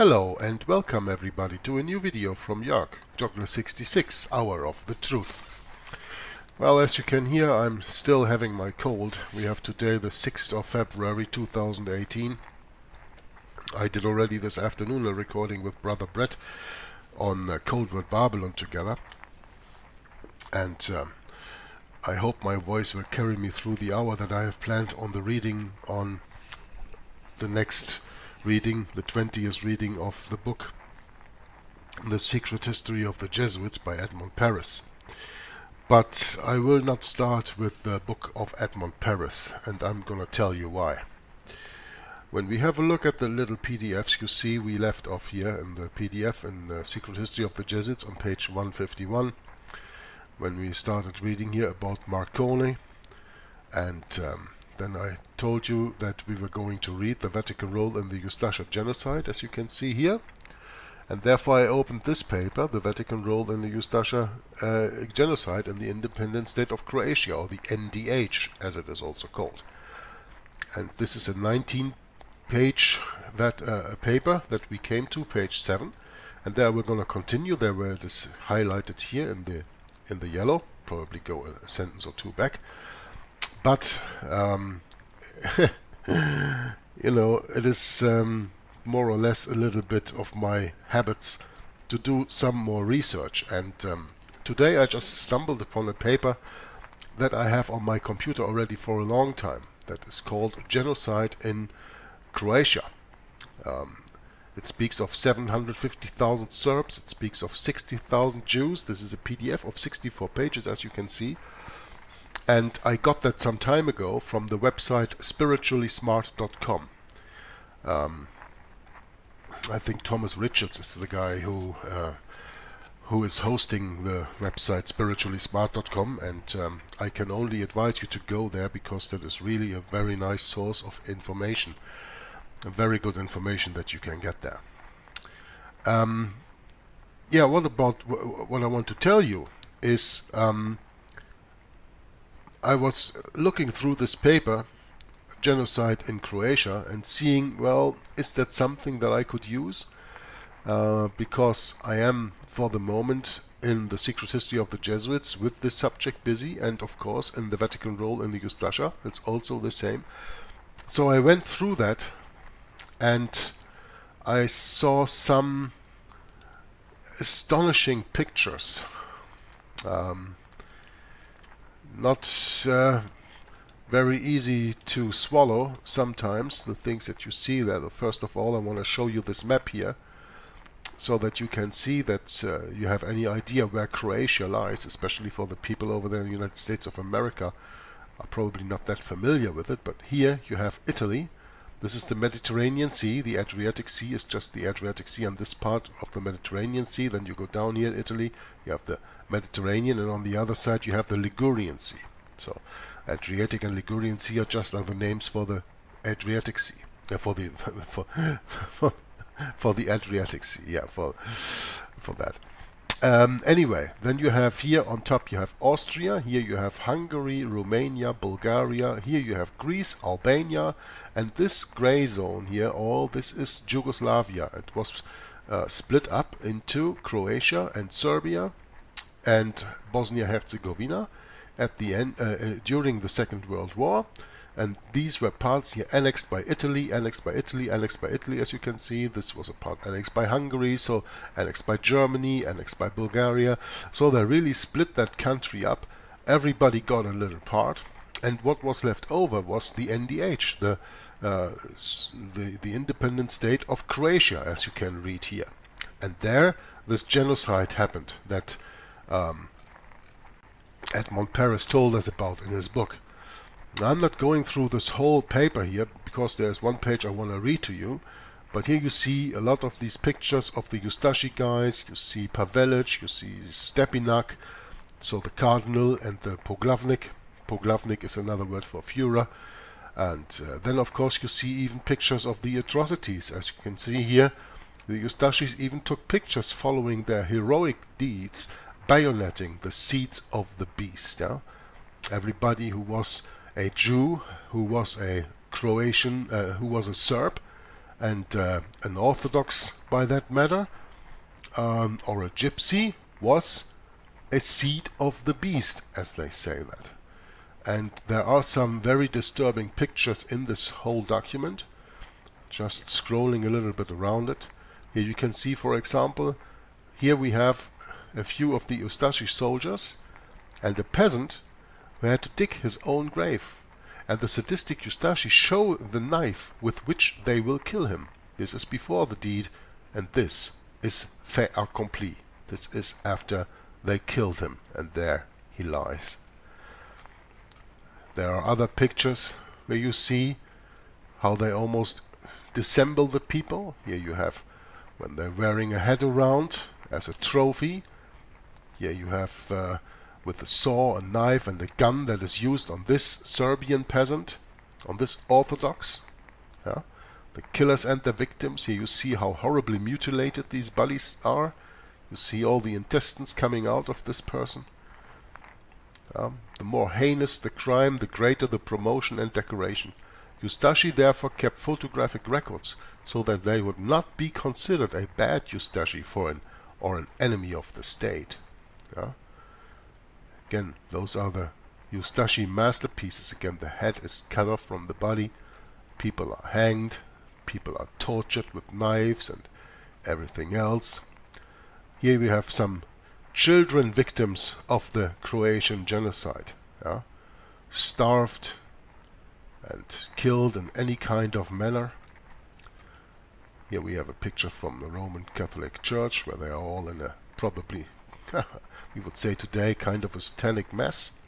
Hello and welcome everybody to a new video from Jörg, Joggler 66, Hour of the Truth. Well, as you can hear, I'm still having my cold. We have today the 6th of February 2018. I did already this afternoon a recording with Brother Brett on Cold Word Babylon together. And I hope my voice will carry me through the hour that I have planned on the reading on the next reading, the 20th reading of the book The Secret History of the Jesuits by Edmond Paris. But I will not start with the book of Edmond Paris, and I'm gonna tell you why. When we have a look at the little PDFs you see, we left off here in the PDF in the Secret History of the Jesuits on page 151, when we started reading here about Marconi, and then I told you that we were going to read the Vatican role in the Ustasha Genocide, as you can see here. And therefore I opened this paper, the Vatican role in the Ustasha Genocide in the Independent State of Croatia, or the NDH, as it is also called. And this is a 19-page paper that we came to, page 7. And there we're going to continue. There where it is highlighted here in the yellow. Probably go a sentence or two back. But, you know, it is more or less a little bit of my habits to do some more research. And today I just stumbled upon a paper that I have on my computer already for a long time. That is called Genocide in Croatia. It speaks of 750,000 Serbs. It speaks of 60,000 Jews. This is a PDF of 64 pages, as you can see. And I got that some time ago from the website spirituallysmart.com. I think Thomas Richards is the guy who is hosting the website spirituallysmart.com, and I can only advise you to go there because that is really a very nice source of information, a very good information that you can get there. Yeah, what I want to tell you is I was looking through this paper, Genocide in Croatia, and seeing, well, is that something that I could use? Because I am, for the moment, in the Secret History of the Jesuits with this subject busy, and of course in the Vatican role in the Ustasha, it's also the same. So I went through that, and I saw some astonishing pictures. Not very easy to swallow sometimes, the things that you see there. First of all, I want to show you this map here so that you can see that you have any idea where Croatia lies, especially for the people over there in the United States of America are probably not that familiar with it. But here you have Italy. This is the Mediterranean Sea. The Adriatic Sea is just the Adriatic Sea on this part of the Mediterranean Sea. Then you go down here, Italy, you have the Mediterranean, and on the other side you have the Ligurian Sea. So Adriatic and Ligurian Sea are just other names for the Adriatic Sea. For the Adriatic Sea, yeah, for that. Anyway, then you have here on top you have Austria, here you have Hungary, Romania, Bulgaria, here you have Greece, Albania, and this gray zone here, all this is Yugoslavia. It was split up into Croatia and Serbia and Bosnia-Herzegovina at the end during the Second World War, and these were parts here annexed by Italy, annexed by Italy, annexed by Italy, as you can see. This was a part annexed by Hungary, so annexed by Germany, annexed by Bulgaria. So they really split that country up. Everybody got a little part, and what was left over was the NDH, the independent state of Croatia, as you can read here. And there this genocide happened that Edmond Paris told us about in his book. Now, I'm not going through this whole paper here because there's one page I want to read to you, but here you see a lot of these pictures of the Ustashi guys. You see Pavelic, you see Stepinak, so the cardinal, and the Poglavnik. Poglavnik is another word for Führer. And then of course you see even pictures of the atrocities. As you can see here, the Ustashis even took pictures following their heroic deeds, bayoneting the seeds of the beast. Yeah? Everybody who was a Jew, who was a Croatian, who was a Serb, and an Orthodox by that matter, or a gypsy, was a seed of the beast, as they say that. And there are some very disturbing pictures in this whole document. Just scrolling a little bit around it. Here you can see, for example, here we have a few of the Ustasha soldiers and a peasant who had to dig his own grave. And the sadistic Ustasha show the knife with which they will kill him. This is before the deed, and this is fait accompli. This is after they killed him, and there he lies. There are other pictures where you see how they almost dissemble the people. Here you have when they're wearing a head around as a trophy. Here you have with a saw, a knife and a gun that is used on this Serbian peasant, on this Orthodox. Yeah? The killers and the victims. Here you see how horribly mutilated these bodies are. You see all the intestines coming out of this person. The more heinous the crime, the greater the promotion and decoration. Ustasha therefore kept photographic records so that they would not be considered a bad Ustasha or an enemy of the state. Yeah? Again, those are the Ustasha masterpieces. Again, the head is cut off from the body. People are hanged. People are tortured with knives and everything else. Here we have some children victims of the Croatian genocide. Yeah? Starved and killed in any kind of manner. Here we have a picture from the Roman Catholic Church where they are all in a probably, we would say today, kind of a satanic mess.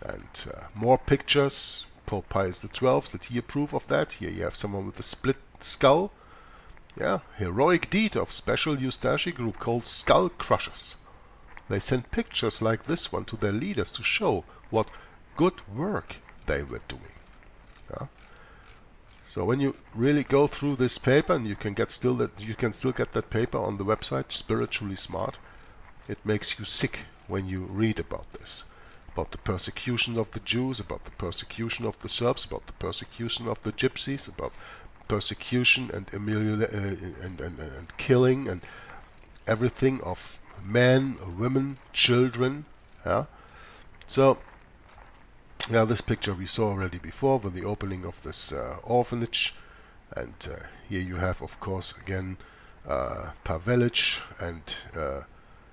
And more pictures. Pope Pius XII, did he approve of that? Here you have someone with a split skull. Yeah, heroic deed of special Ustasha group called Skull Crushers. They sent pictures like this one to their leaders to show what good work they were doing. Yeah? So when you really go through this paper, and you can still get that paper on the website Spiritually Smart, it makes you sick when you read about this. About the persecution of the Jews, about the persecution of the Serbs, about the persecution of the Gypsies, about persecution and killing and everything of men, women, children. Yeah? So, yeah, this picture we saw already before with the opening of this orphanage. And here you have, of course, again, Pavelic and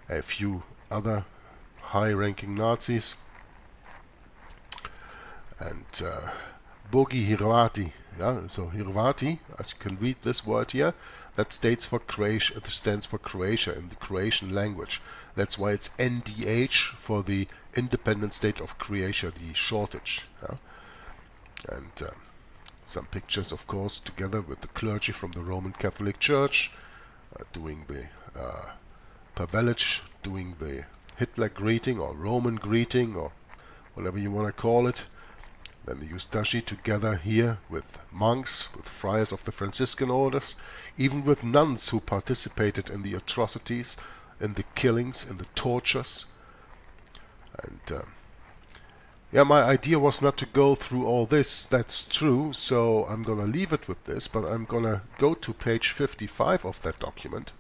a few other high-ranking Nazis. And Bogi Hirvati. Yeah, so Hirvati, as you can read this word here, that stands for Croatia. It stands for Croatia in the Croatian language. That's why it's NDH for the independent state of Croatia, the shortage. Yeah? And some pictures, of course, together with the clergy from the Roman Catholic Church, doing the Pavelic, doing the Hitler greeting or Roman greeting or whatever you want to call it. Then the Ustasha together here with monks, with friars of the Franciscan orders, even with nuns who participated in the atrocities, in the killings, in the tortures. And yeah, my idea was not to go through all this, that's true, so I'm gonna leave it with this, but I'm gonna go to page 55 of that document,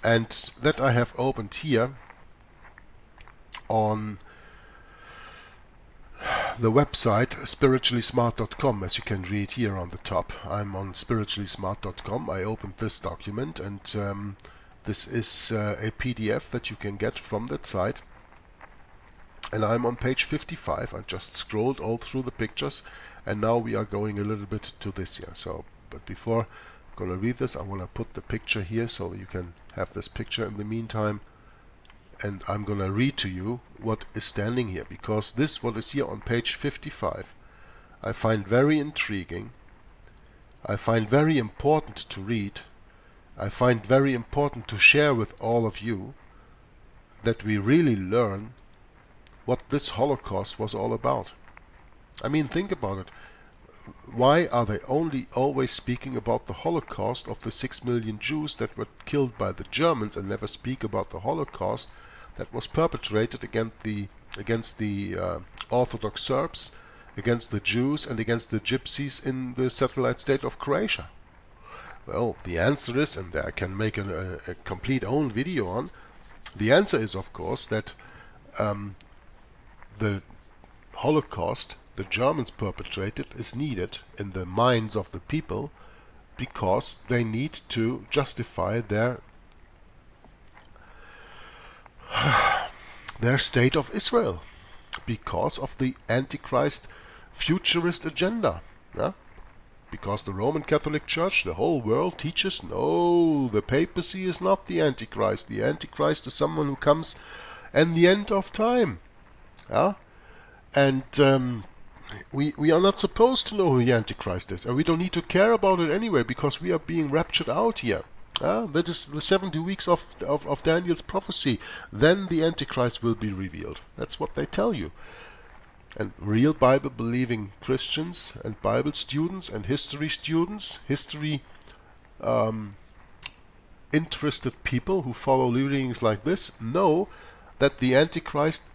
and that I have opened here on the website spirituallysmart.com, as you can read here on the top. I'm on spirituallysmart.com. I opened this document, and this is a PDF that you can get from that site. And I'm on page 55. I just scrolled all through the pictures, and now we are going a little bit to this here. So, but before I'm going to read this, I want to put the picture here so that you can have this picture in the meantime. And I'm going to read to you what is standing here, because this, what is here on page 55, I find very intriguing. I find very important to read. I find very important to share with all of you, that we really learn what this Holocaust was all about. I mean, think about it. Why are they only always speaking about the Holocaust of the 6 million Jews that were killed by the Germans, and never speak about the Holocaust that was perpetrated against the Orthodox Serbs against the Jews and against the Gypsies in the satellite state of Croatia? Well, the answer is, and I can make a complete own video on, the answer is, of course, that the Holocaust the Germans perpetrated is needed in the minds of the people because they need to justify their state of Israel, because of the Antichrist futurist agenda. Yeah? Because the Roman Catholic Church, the whole world teaches, no, the papacy is not the Antichrist. The Antichrist is someone who comes in the end of time. Yeah? And we are not supposed to know who the Antichrist is, and we don't need to care about it anyway, because we are being raptured out here. That is the 70 weeks of Daniel's prophecy. Then the Antichrist will be revealed. That's what they tell you. And real Bible-believing Christians and Bible students and history students, interested people who follow readings like this, know that the Antichrist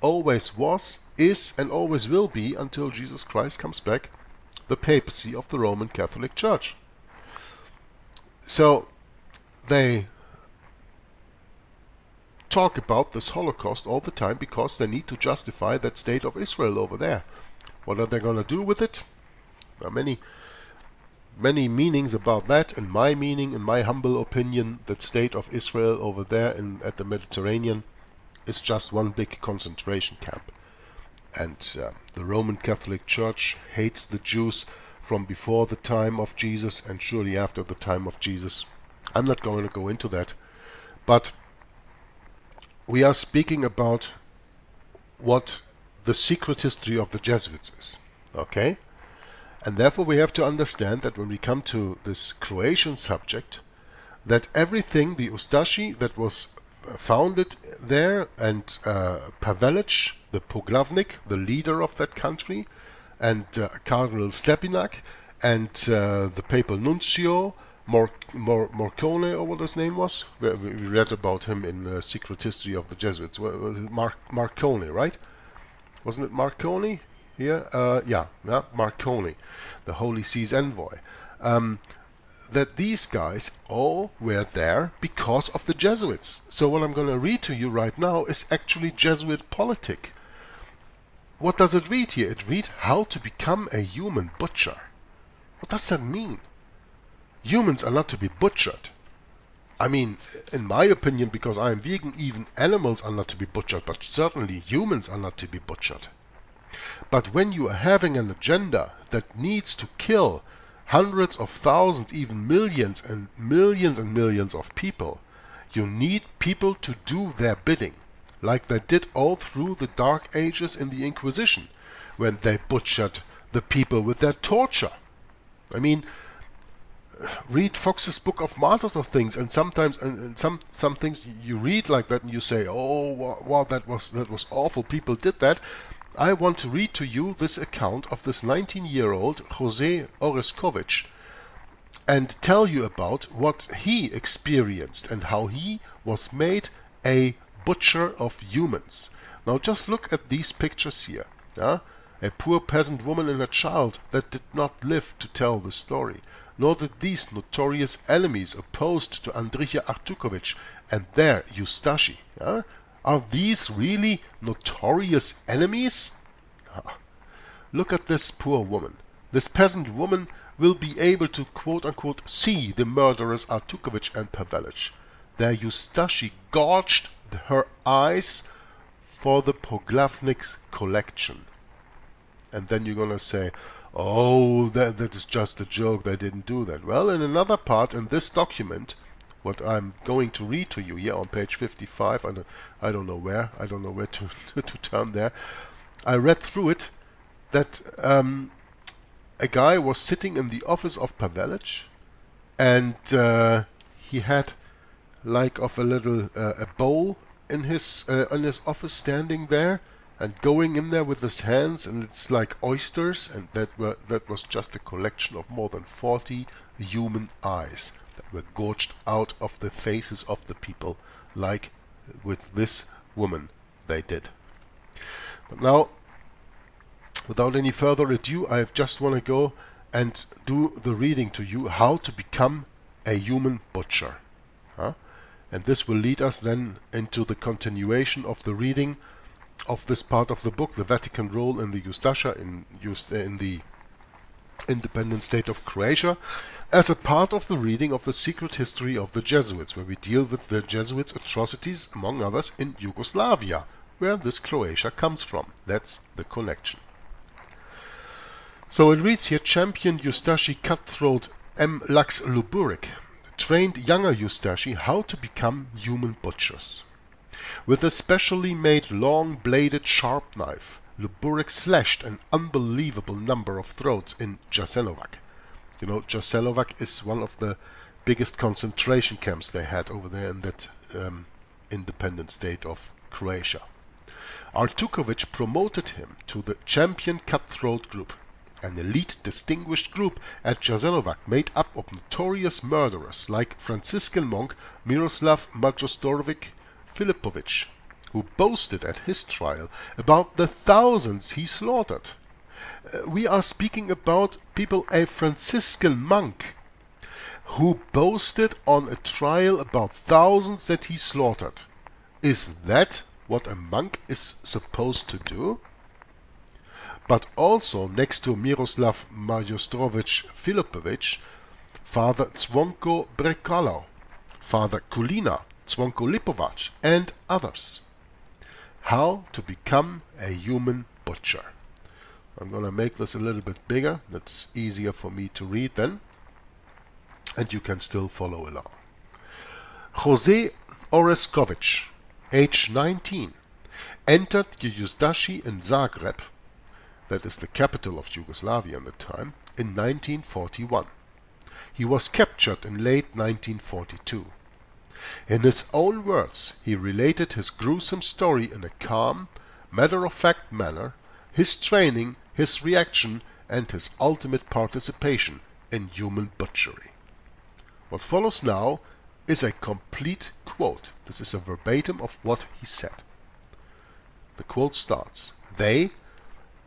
always was, is, and always will be, until Jesus Christ comes back, the papacy of the Roman Catholic Church. So they talk about this Holocaust all the time because they need to justify that state of Israel over there. What are they going to do with it? There are many meanings about that. In my meaning, in my humble opinion, that state of Israel over there at the Mediterranean is just one big concentration camp. And the Roman Catholic Church hates the Jews from before the time of Jesus and surely after the time of Jesus. I'm not going to go into that. But we are speaking about what the secret history of the Jesuits is. Okay? And therefore we have to understand that when we come to this Croatian subject, that everything, the Ustasha that was founded there, and Pavelic, the Poglavnik, the leader of that country, and Cardinal Stepinac, and the papal nuncio, Morcone, or what his name was. We read about him in the Secret History of the Jesuits. Marconi, right? Wasn't it Marconi? Here? Yeah, Marconi, the Holy See's envoy. That these guys all were there because of the Jesuits. So what I'm going to read to you right now is actually Jesuit politic. What does it read here? It reads how to become a human butcher. What does that mean? Humans are not to be butchered. I mean, in my opinion, because I am vegan, even animals are not to be butchered, but certainly humans are not to be butchered. But when you are having an agenda that needs to kill hundreds of thousands, even millions and millions of people, you need people to do their bidding, like they did all through the Dark Ages in the Inquisition, when they butchered the people with their torture. I mean, read Fox's Book of Martyrs or things, and sometimes some things you read like that and you say, oh wow, that was awful, people did that. I want to read to you this account of this 19-year-old Jose Oreskowicz and tell you about what he experienced and how he was made a butcher of humans. Now just look at these pictures here. A poor peasant woman and a child that did not live to tell the story. Nor did these notorious enemies opposed to Andrija Artukovic and their Ustasha. Are these really notorious enemies? Look at this poor woman. This peasant woman will be able to quote-unquote see the murderers Artukovic and Pavelic. Their Ustasha gouged her eyes for the Poglavnik's collection. And then you're going to say, oh, that is just a joke, they didn't do that. Well, in another part in this document, what I'm going to read to you here on page 55, I don't know where to turn there, I read through it that a guy was sitting in the office of Pavelic, and he had like of a little a bowl in his office standing there, and going in there with his hands, and it's like oysters, and that was just a collection of more than 40 human eyes that were gouged out of the faces of the people, like with this woman they did. But now Without any further ado, I just want to go and do the reading to you, how to become a human butcher. And this will lead us then into the continuation of the reading of this part of the book, the Vatican role in the Ustasha, in the independent state of Croatia, as a part of the reading of the secret history of the Jesuits, where we deal with the Jesuits' atrocities, among others, in Yugoslavia, where this Croatia comes from. That's the connection. So it reads here, champion Ustashi cutthroat M. Lux Luburic trained younger Ustashi how to become human butchers. With a specially made long-bladed sharp knife, Luburic slashed an unbelievable number of throats in Jasenovac. You know, Jasenovac is one of the biggest concentration camps they had over there in that independent state of Croatia. Artukovic promoted him to the champion cutthroat group, an elite distinguished group at Jasenovac made up of notorious murderers like Franciscan monk Miroslav Majostorovic Filipovic, who boasted at his trial about the thousands he slaughtered. We are speaking about people, a Franciscan monk, who boasted on a trial about thousands that he slaughtered. Is that what a monk is supposed to do? But also, next to Miroslav Majostorovic Filipovic, Father Zvonko Brekalo, Father Kulina Zvonko Lipovac, and others. How to become a human butcher. I'm going to make this a little bit bigger. That's easier for me to read then. And you can still follow along. Jose Oreskovic, age 19, entered Ustasha in Zagreb, that is the capital of Yugoslavia at the time, in 1941. He was captured in late 1942. In his own words, he related his gruesome story in a calm, matter-of-fact manner, his training, his reaction, and his ultimate participation in human butchery. What follows now is a complete quote. This is a verbatim of what he said. The quote starts, "They,"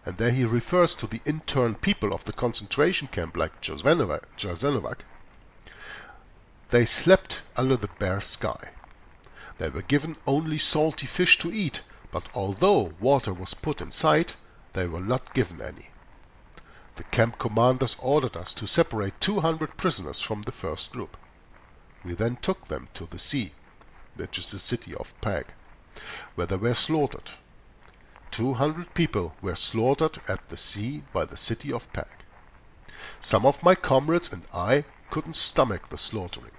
and there he refers to the interned people of the concentration camp like Jasenovac, "they slept under the bare sky. They were given only salty fish to eat, but although water was put in sight, they were not given any. The camp commanders ordered us to separate 200 prisoners from the first group. We then took them to the sea, that is the city of Pag, where they were slaughtered. 200 people were slaughtered at the sea by the city of Pag. Some of my comrades and I couldn't stomach the slaughtering.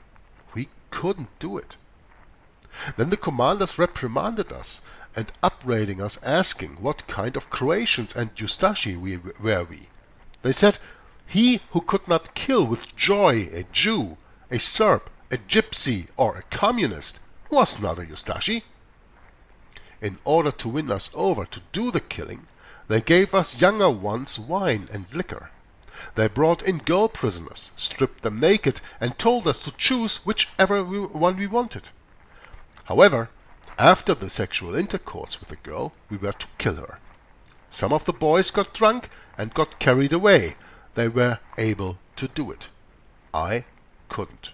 We couldn't do it. Then the commanders reprimanded us and upbraiding us, asking what kind of Croatians and Ustashi were we. They said, he who could not kill with joy a Jew, a Serb, a Gypsy, or a Communist was not a Ustashi. In order to win us over to do the killing, they gave us younger ones wine and liquor. They brought in girl prisoners, stripped them naked, and told us to choose whichever one we wanted. However, after the sexual intercourse with the girl, we were to kill her. Some of the boys got drunk and got carried away. They were able to do it. I couldn't.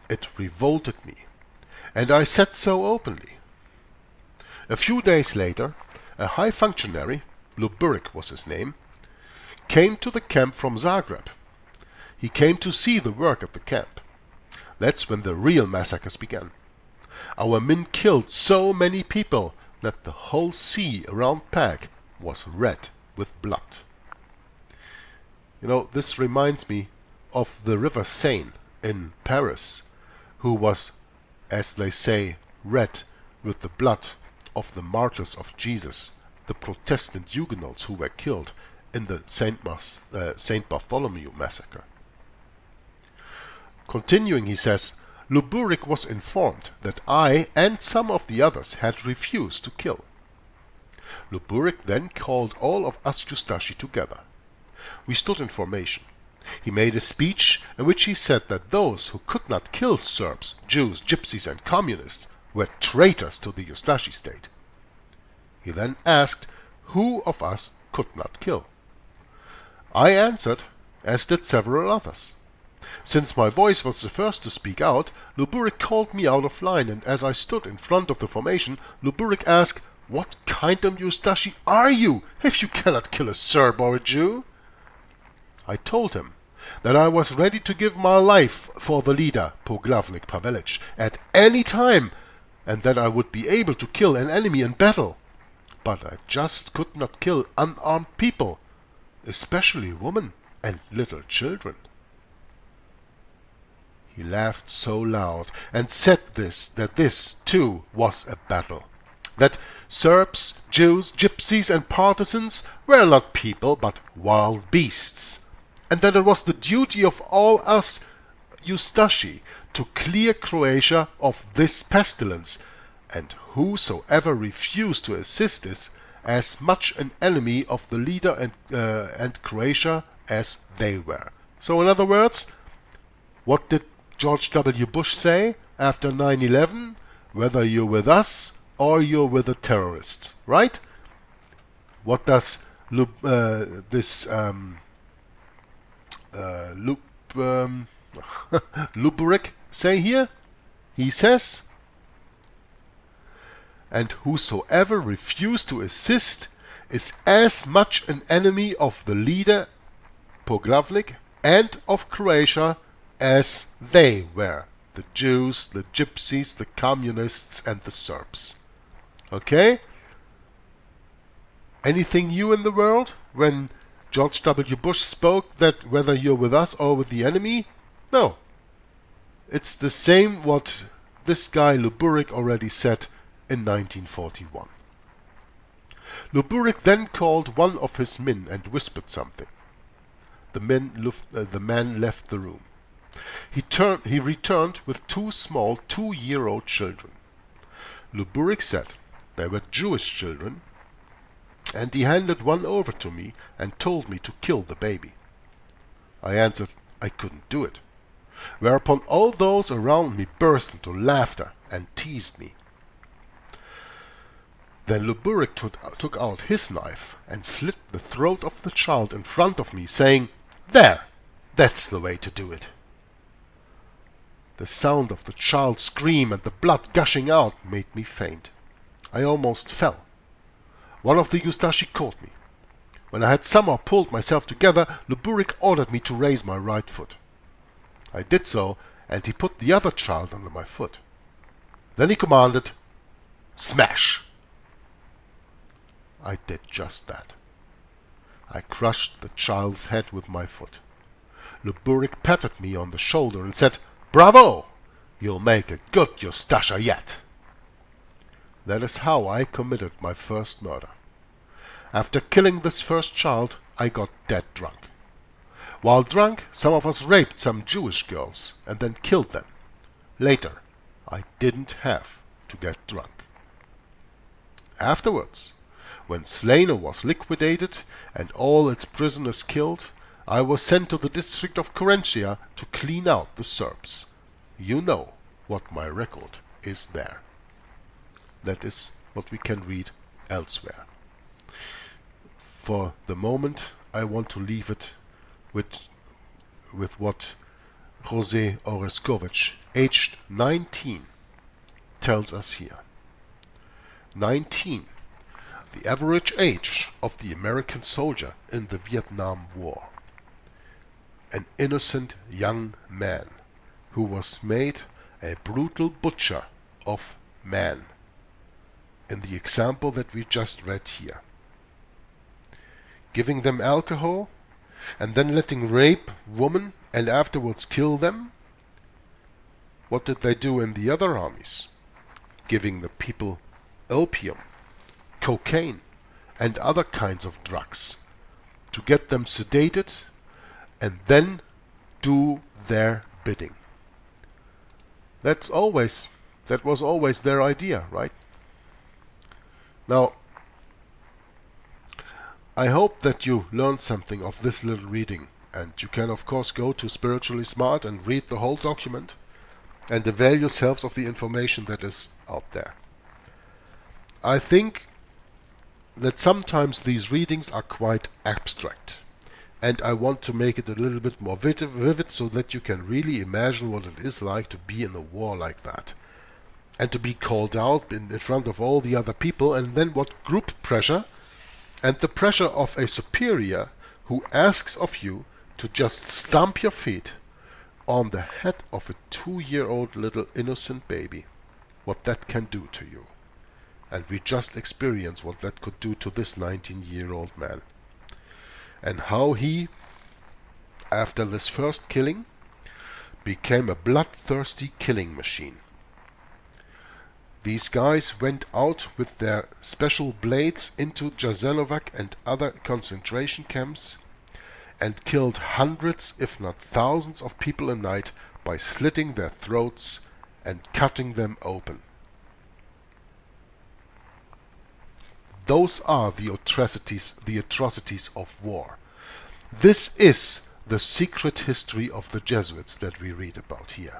It revolted me, and I said so openly. A few days later, a high functionary, Luburic was his name, came to the camp from Zagreb. He came to see the work at the camp. That's when the real massacres began. Our men killed so many people that the whole sea around Pag was red with blood. You know, this reminds me of the river Seine in Paris, who was, as they say, red with the blood of the martyrs of Jesus, the Protestant Huguenots who were killed in the Saint Bartholomew massacre. Continuing, he says, Luburic was informed that I and some of the others had refused to kill. Luburic then called all of us Ustashi together. We stood in formation. He made a speech in which he said that those who could not kill Serbs, Jews, Gypsies and Communists were traitors to the Ustashi state. He then asked who of us could not kill. I answered, as did several others. Since my voice was the first to speak out, Luburik called me out of line, and as I stood in front of the formation, Luburik asked, "What kind of Ustasha are you, if you cannot kill a Serb or a Jew?" I told him that I was ready to give my life for the leader, Poglavnik Pavelic, at any time, and that I would be able to kill an enemy in battle. But I just could not kill unarmed people, especially women and little children. He laughed so loud and said that this, too, was a battle. That Serbs, Jews, Gypsies and partisans were not people but wild beasts, and that it was the duty of all us Ustasha to clear Croatia of this pestilence, and whosoever refused to assist is as much an enemy of the leader and Croatia as they were. So in other words, what did George W. Bush say after 9/11? Whether you're with us or you're with the terrorists, right? What does Luburik say here? He says, "And whosoever refused to assist is as much an enemy of the leader, Poglavnik, and of Croatia as they were, the Jews, the Gypsies, the Communists, and the Serbs." Okay? Anything new in the world when George W. Bush spoke that whether you're with us or with the enemy? No. It's the same what this guy Luburik already said in 1941. Luburik then called one of his men and whispered something. The man left the room. He returned with two small 2-year-old children. Luburik said they were Jewish children, and he handed one over to me and told me to kill the baby. I answered I couldn't do it, whereupon all those around me burst into laughter and teased me. Then Luburik took out his knife and slit the throat of the child in front of me, saying, "There, that's the way to do it." The sound of the child's scream and the blood gushing out made me faint. I almost fell. One of the Ustasha caught me. When I had somehow pulled myself together, Luburik ordered me to raise my right foot. I did so, and he put the other child under my foot. Then he commanded, "Smash!" I did just that. I crushed the child's head with my foot. Luburik patted me on the shoulder and said, "Bravo! You'll make a good Ustasha yet." That is how I committed my first murder. After killing this first child, I got dead drunk. While drunk, some of us raped some Jewish girls and then killed them. Later, I didn't have to get drunk. Afterwards, when Slano was liquidated and all its prisoners killed, I was sent to the district of Korentia to clean out the Serbs. You know what my record is there. That is what we can read elsewhere. For the moment, I want to leave it with what Jose Oreskowicz, aged 19, tells us here. 19, the average age of the American soldier in the Vietnam War. An innocent young man who was made a brutal butcher of men, in the example that we just read here. Giving them alcohol and then letting rape women and afterwards kill them. What did they do in the other armies? Giving the people opium, cocaine and other kinds of drugs to get them sedated and then do their bidding. That was always their idea, right? Now, I hope that you learned something of this little reading, and you can of course go to Spiritually Smart and read the whole document and avail yourselves of the information that is out there. I think that sometimes these readings are quite abstract. And I want to make it a little bit more vivid so that you can really imagine what it is like to be in a war like that. And to be called out in front of all the other people, and then what group pressure and the pressure of a superior who asks of you to just stamp your feet on the head of a 2-year-old little innocent baby. What that can do to you. And we just experienced what that could do to this 19-year-old man. And how he, after this first killing, became a bloodthirsty killing machine. These guys went out with their special blades into Jasenovac and other concentration camps and killed hundreds, if not thousands, of people a night by slitting their throats and cutting them open. Those are the atrocities of war. This is the secret history of the Jesuits that we read about here.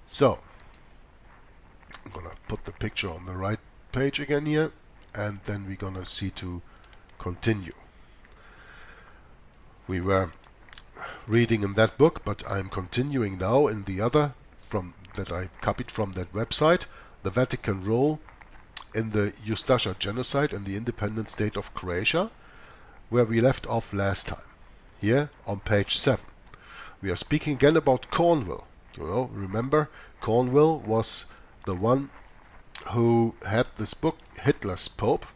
So, I'm gonna put the picture on the right page again here, and then we're gonna see to continue. We were reading in that book, but I'm continuing now in the other that I copied from that website, the Vatican role in the Ustasha genocide in the independent state of Croatia, where we left off last time. Here on page 7. We are speaking again about Cornwall. You know, remember, Cornwall was the one who had this book, Hitler's Pope,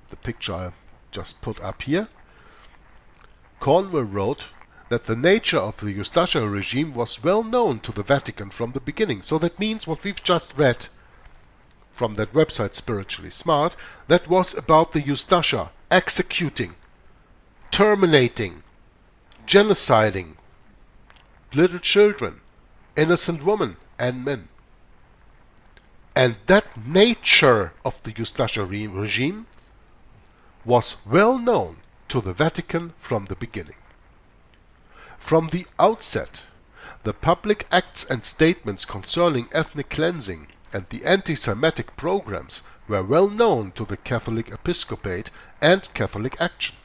the picture I just put up here. Cornwall wrote that the nature of the Ustasha regime was well known to the Vatican from the beginning. So that means what we've just read from that website, Spiritually Smart, that was about the Ustasha executing, terminating, genociding little children, innocent women and men. And that nature of the Ustasha regime was well known to the Vatican from the beginning. From the outset, the public acts and statements concerning ethnic cleansing and the anti-Semitic programs were well known to the Catholic Episcopate and Catholic Action.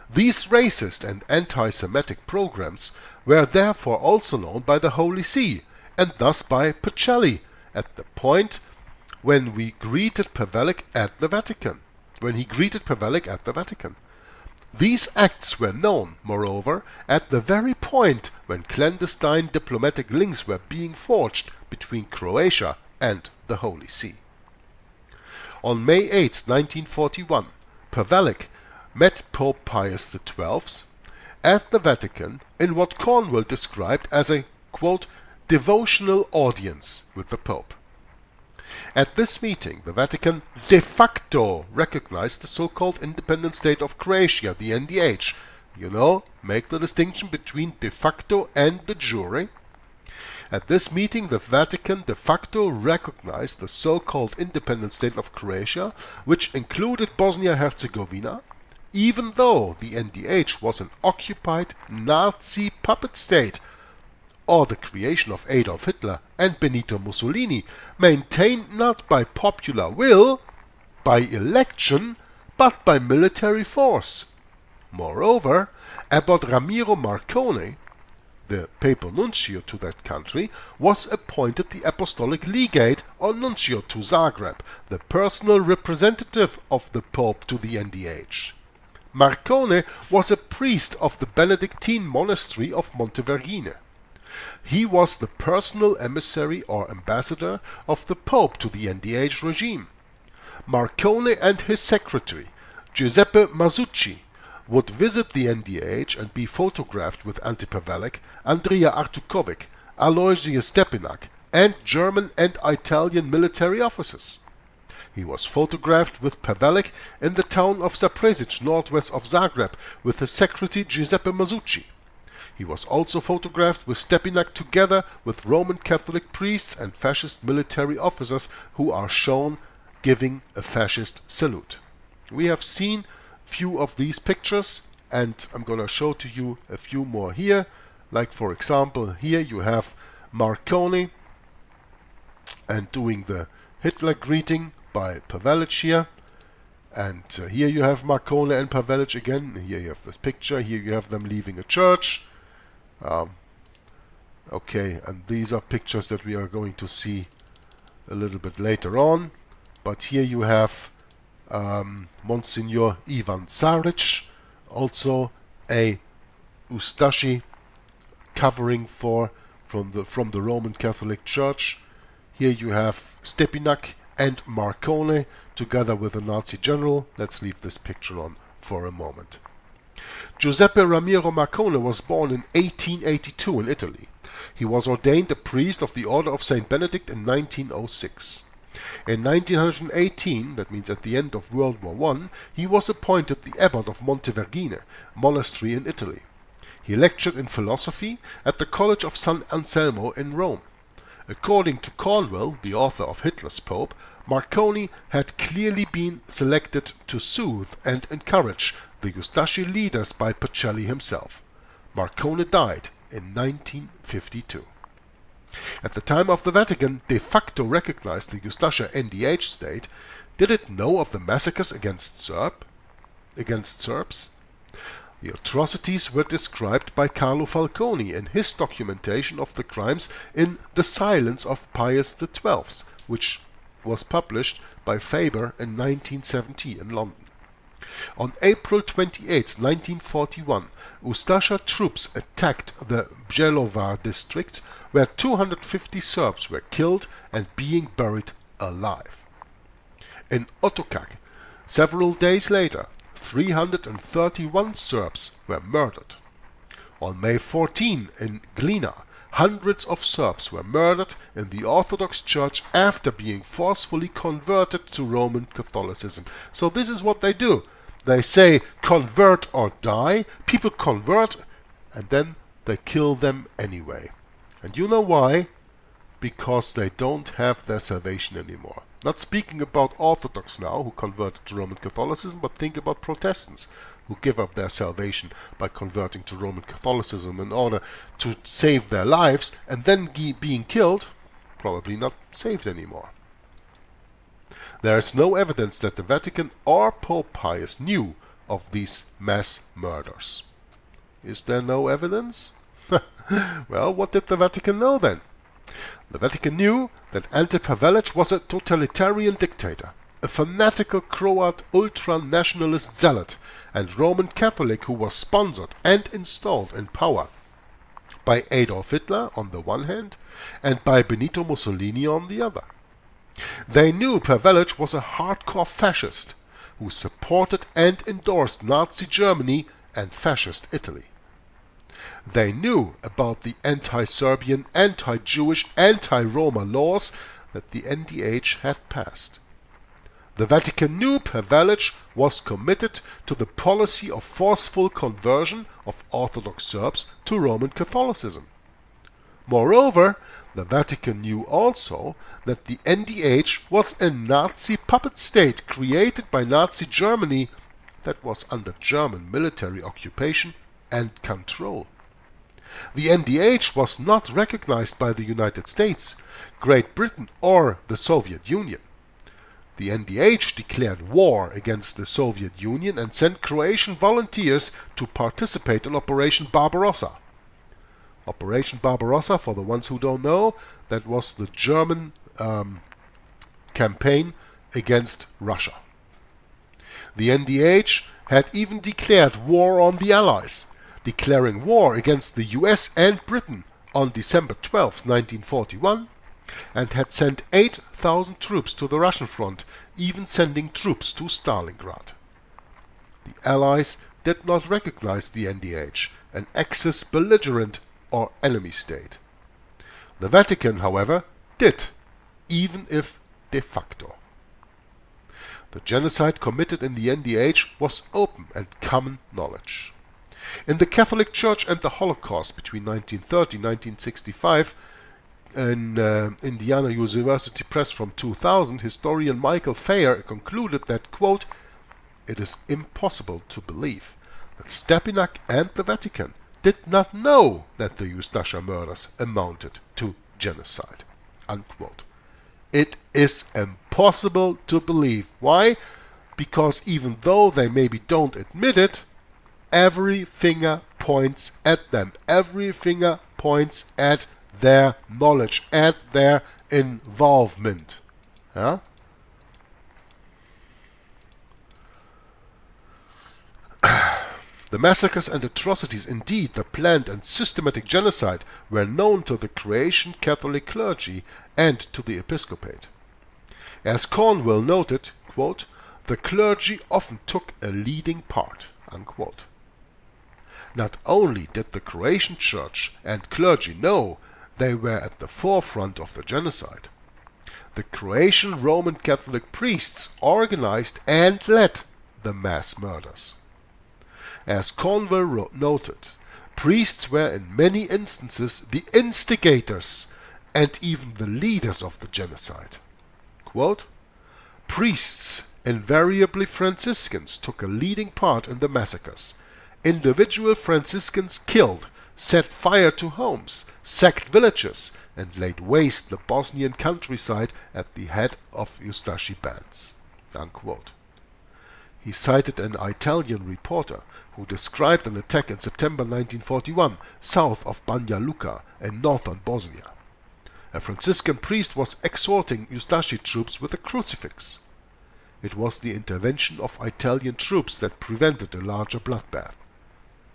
These racist and anti-Semitic programs were therefore also known by the Holy See, and thus by Pacelli, at the point when he greeted Pavelic at the Vatican. These acts were known, moreover, at the very point when clandestine diplomatic links were being forged between Croatia and the Holy See. On May 8, 1941, Pavelic met Pope Pius XII at the Vatican in what Cornwall described as a, quote, devotional audience with the Pope. At this meeting, the Vatican de facto recognized the so-called independent state of Croatia, the NDH. You know, make the distinction between de facto and de jure. At this meeting, the Vatican de facto recognized the so-called independent state of Croatia, which included Bosnia-Herzegovina, even though the NDH was an occupied Nazi puppet state, or the creation of Adolf Hitler and Benito Mussolini, maintained not by popular will, by election, but by military force. Moreover, Abbot Ramiro Marconi, the papal nuncio to that country, was appointed the apostolic legate or nuncio to Zagreb, the personal representative of the Pope to the NDH. Marconi was a priest of the Benedictine monastery of Montevergine. He was the personal emissary or ambassador of the Pope to the NDH regime. Marconi and his secretary, Giuseppe Masucci, would visit the NDH and be photographed with Antipavelic, Andrea Artukovic, Aloysius Stepinac, and German and Italian military officers. He was photographed with Pavelic in the town of Zaprezic, northwest of Zagreb, with his secretary Giuseppe Masucci. He was also photographed with Stepinac together with Roman Catholic priests and fascist military officers who are shown giving a fascist salute. We have seen few of these pictures, and I'm going to show to you a few more here. Like for example, here you have Marconi and doing the Hitler greeting by Pavelic here. And here you have Marcone and Pavelic again. Here you have this picture. Here you have them leaving a church. Okay, and these are pictures that we are going to see a little bit later on. But here you have Monsignor Ivan Tsaric, also a Ustasha covering from the Roman Catholic Church. Here you have Stepinac and Marcone together with a Nazi general. Let's leave this picture on for a moment. Giuseppe Ramiro Marcone was born in 1882 in Italy. He was ordained a priest of the Order of St. Benedict in 1906. In 1918, that means at the end of World War I, he was appointed the abbot of Montevergine monastery in Italy. He lectured in philosophy at the College of San Anselmo in Rome. According to Cornwell, the author of Hitler's Pope, Marcone had clearly been selected to soothe and encourage the Ustasha leaders by Pacelli himself. Marcone died in 1952. At the time of the Vatican de facto recognized the Ustasha NDH state, did it know of the massacres against Serbs? The atrocities were described by Carlo Falconi in his documentation of the crimes in The Silence of Pius XII, which was published by Faber in 1970 in London. On April 28, 1941, Ustasha troops attacked the Bjelovar district, where 250 Serbs were killed and being buried alive. In Otokak, several days later, 331 Serbs were murdered. On May 14 in Glina, hundreds of Serbs were murdered in the Orthodox Church after being forcefully converted to Roman Catholicism. So this is what they do. They say convert or die. People convert and then they kill them anyway. And you know why? Because they don't have their salvation anymore. Not speaking about Orthodox now, who converted to Roman Catholicism, but think about Protestants, who give up their salvation by converting to Roman Catholicism in order to save their lives, and then being killed, probably not saved anymore. There is no evidence that the Vatican or Pope Pius knew of these mass murders. Is there no evidence? Well, what did the Vatican know then? The Vatican knew that Ante Pavelic was a totalitarian dictator, a fanatical Croat ultra-nationalist zealot and Roman Catholic who was sponsored and installed in power by Adolf Hitler on the one hand and by Benito Mussolini on the other. They knew Pavelic was a hardcore fascist who supported and endorsed Nazi Germany and fascist Italy. They knew about the anti-Serbian, anti-Jewish, anti-Roma laws that the NDH had passed. The Vatican knew Pavelic was committed to the policy of forceful conversion of Orthodox Serbs to Roman Catholicism. Moreover, the Vatican knew also that the NDH was a Nazi puppet state created by Nazi Germany that was under German military occupation and control. The NDH was not recognized by the United States, Great Britain or the Soviet Union. The NDH declared war against the Soviet Union and sent Croatian volunteers to participate in Operation Barbarossa. Operation Barbarossa, for the ones who don't know, that was the German campaign against Russia. The NDH had even declared war on the Allies, declaring war against the US and Britain on December 12, 1941, and had sent 8,000 troops to the Russian front, even sending troops to Stalingrad. The Allies did not recognize the NDH, an Axis belligerent or enemy state. The Vatican, however, did, even if de facto. The genocide committed in the NDH was open and common knowledge. In the Catholic Church and the Holocaust between 1930 and 1965, in Indiana University Press from 2000, historian Michael Fayer concluded that, quote, "It is impossible to believe that Stepinac and the Vatican did not know that the Ustasha murders amounted to genocide." Unquote. It is impossible to believe. Why? because even though they maybe don't admit it, every finger points at them. Every finger points at their knowledge, at their involvement. Yeah? The massacres and atrocities, indeed the planned and systematic genocide, were known to the Croatian Catholic clergy and to the episcopate. As Cornwell noted, quote, "The clergy often took a leading part." Unquote. Not only did the Croatian church and clergy know they were at the forefront of the genocide, the Croatian Roman Catholic priests organized and led the mass murders. As Cornwell noted, priests were in many instances the instigators and even the leaders of the genocide. Quote, "Priests, invariably Franciscans, took a leading part in the massacres. Individual Franciscans killed, set fire to homes, sacked villages, and laid waste the Bosnian countryside at the head of Ustasha bands." Unquote. He cited an Italian reporter who described an attack in September 1941 south of Banja Luka in northern Bosnia. A Franciscan priest was exhorting Ustasha troops with a crucifix. It was the intervention of Italian troops that prevented a larger bloodbath.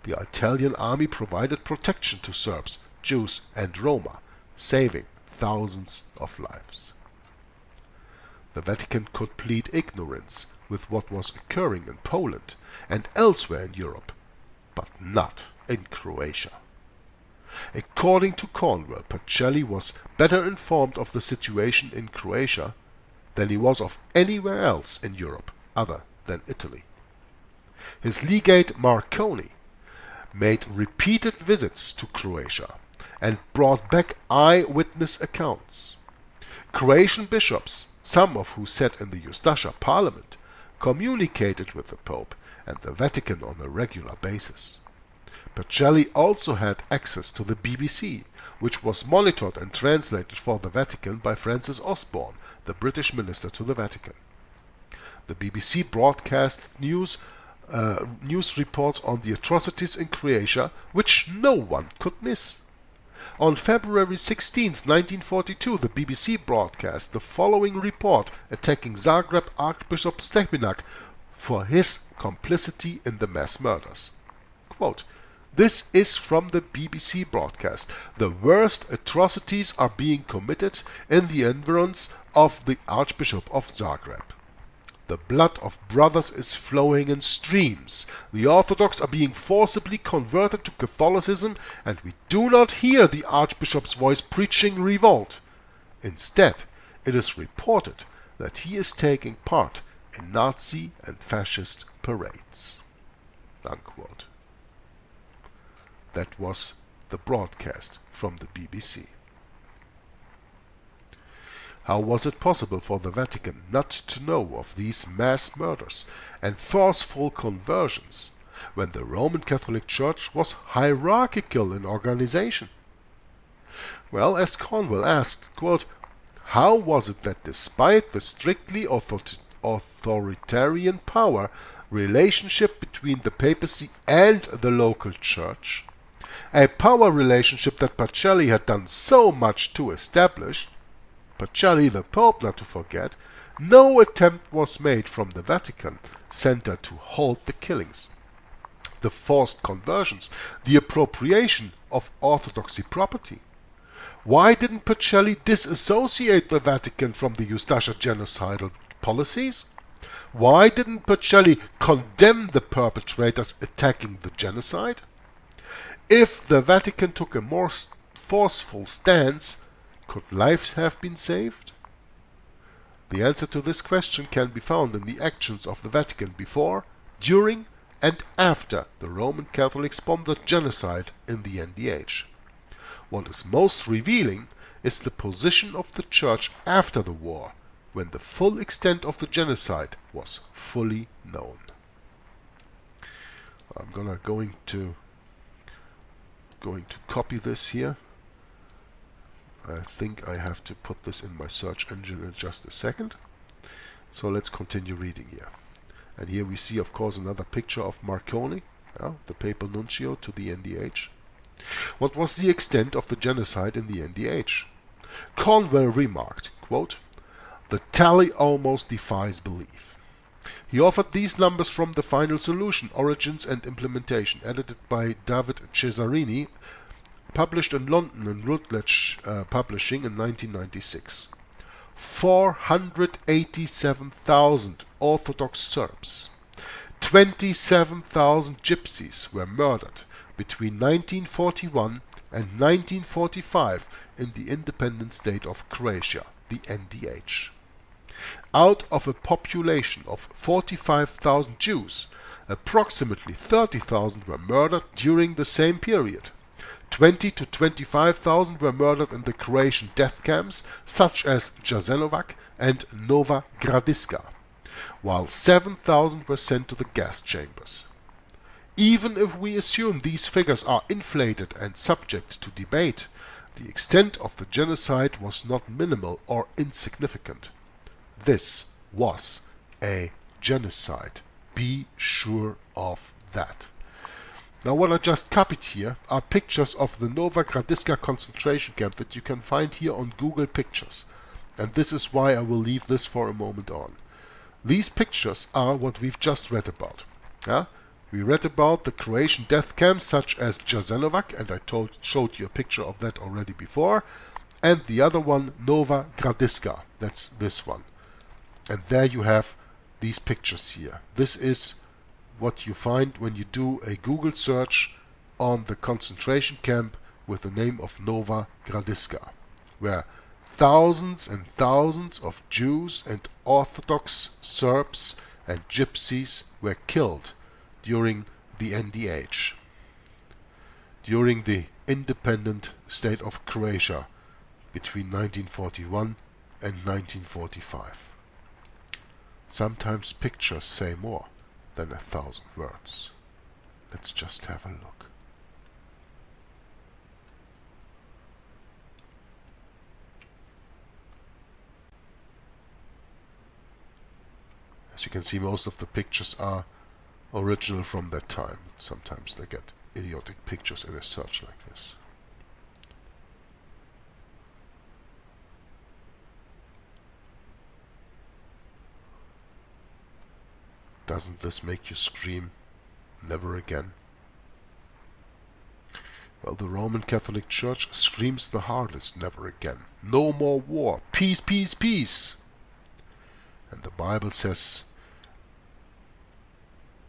The Italian army provided protection to Serbs, Jews and Roma, saving thousands of lives. The Vatican could plead ignorance with what was occurring in Poland and elsewhere in Europe, but not in Croatia. According to Cornwell, Pacelli was better informed of the situation in Croatia than he was of anywhere else in Europe other than Italy. His legate Marconi made repeated visits to Croatia and brought back eyewitness accounts. Croatian bishops, some of who sat in the Ustasha parliament, communicated with the Pope and the Vatican on a regular basis. Pacelli also had access to the BBC, which was monitored and translated for the Vatican by Francis Osborne, the British minister to the Vatican. The BBC broadcast news reports on the atrocities in Croatia, which no one could miss. On February 16, 1942, the BBC broadcast the following report attacking Zagreb Archbishop Stepinac for his complicity in the mass murders. Quote, "This is from the BBC broadcast. The worst atrocities are being committed in the environs of the Archbishop of Zagreb. The blood of brothers is flowing in streams. The Orthodox are being forcibly converted to Catholicism, and we do not hear the Archbishop's voice preaching revolt. Instead, it is reported that he is taking part in Nazi and fascist parades." Unquote. That was the broadcast from the BBC. How was it possible for the Vatican not to know of these mass murders and forceful conversions when the Roman Catholic Church was hierarchical in organization? Well, as Cornwell asked, quote, "How was it that despite the strictly authoritarian power relationship between the papacy and the local church, a power relationship that Pacelli had done so much to establish, Pacelli, the Pope not to forget, no attempt was made from the Vatican Center to halt the killings, the forced conversions, the appropriation of Orthodoxy property? Why didn't Pacelli disassociate the Vatican from the Ustasha genocidal policies? Why didn't Pacelli condemn the perpetrators attacking the genocide? If the Vatican took a more forceful stance, could lives have been saved? The answer to this question can be found in the actions of the Vatican before, during, and after the Roman Catholic-sponsored genocide in the NDH. What is most revealing is the position of the Church after the war, when the full extent of the genocide was fully known. I'm going to copy this here. I think I have to put this in my search engine in just a second. So let's continue reading here. And here we see, of course, another picture of Marconi, the papal nuncio to the NDH. What was the extent of the genocide in the NDH? Cornwell remarked, quote, "The tally almost defies belief." He offered these numbers from The Final Solution, Origins and Implementation, edited by David Cesarini, published in London in Routledge Publishing in 1996. 487,000 Orthodox Serbs, 27,000 Gypsies were murdered between 1941 and 1945 in the independent state of Croatia, the NDH. Out of a population of 45,000 Jews, approximately 30,000 were murdered during the same period. 20 to 25,000 were murdered in the Croatian death camps such as Jasenovac and Nova Gradiška, while 7,000 were sent to the gas chambers. Even if we assume these figures are inflated and subject to debate, the extent of the genocide was not minimal or insignificant. This was a genocide. Be sure of that. Now what I just copied here are pictures of the Nova Gradiška concentration camp that you can find here on Google Pictures. And this is why I will leave this for a moment on. These pictures are what we've just read about. We read about the Croatian death camps such as Jasenovac, and I showed you a picture of that already before, and the other one, Nova Gradiška. That's this one. And there you have these pictures here. This is what you find when you do a Google search on the concentration camp with the name of Nova Gradiška, where thousands and thousands of Jews and Orthodox Serbs and Gypsies were killed during the NDH, during the independent state of Croatia between 1941 and 1945. Sometimes pictures say more than 1,000 words. Let's just have a look. As you can see, most of the pictures are original from that time. Sometimes they get idiotic pictures in a search like this. Doesn't this make you scream, never again? Well, the Roman Catholic Church screams the hardest, never again. No more war. Peace, peace, peace. And the Bible says,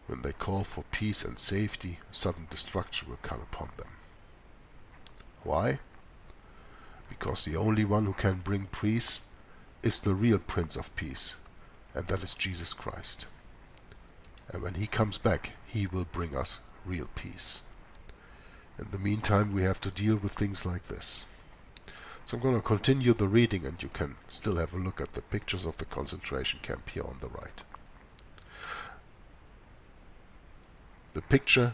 when they call for peace and safety, sudden destruction will come upon them. Why? Because the only one who can bring peace is the real Prince of Peace, and that is Jesus Christ. And when he comes back, he will bring us real peace. In the meantime, we have to deal with things like this. So I'm going to continue the reading, and you can still have a look at the pictures of the concentration camp here on the right. The picture,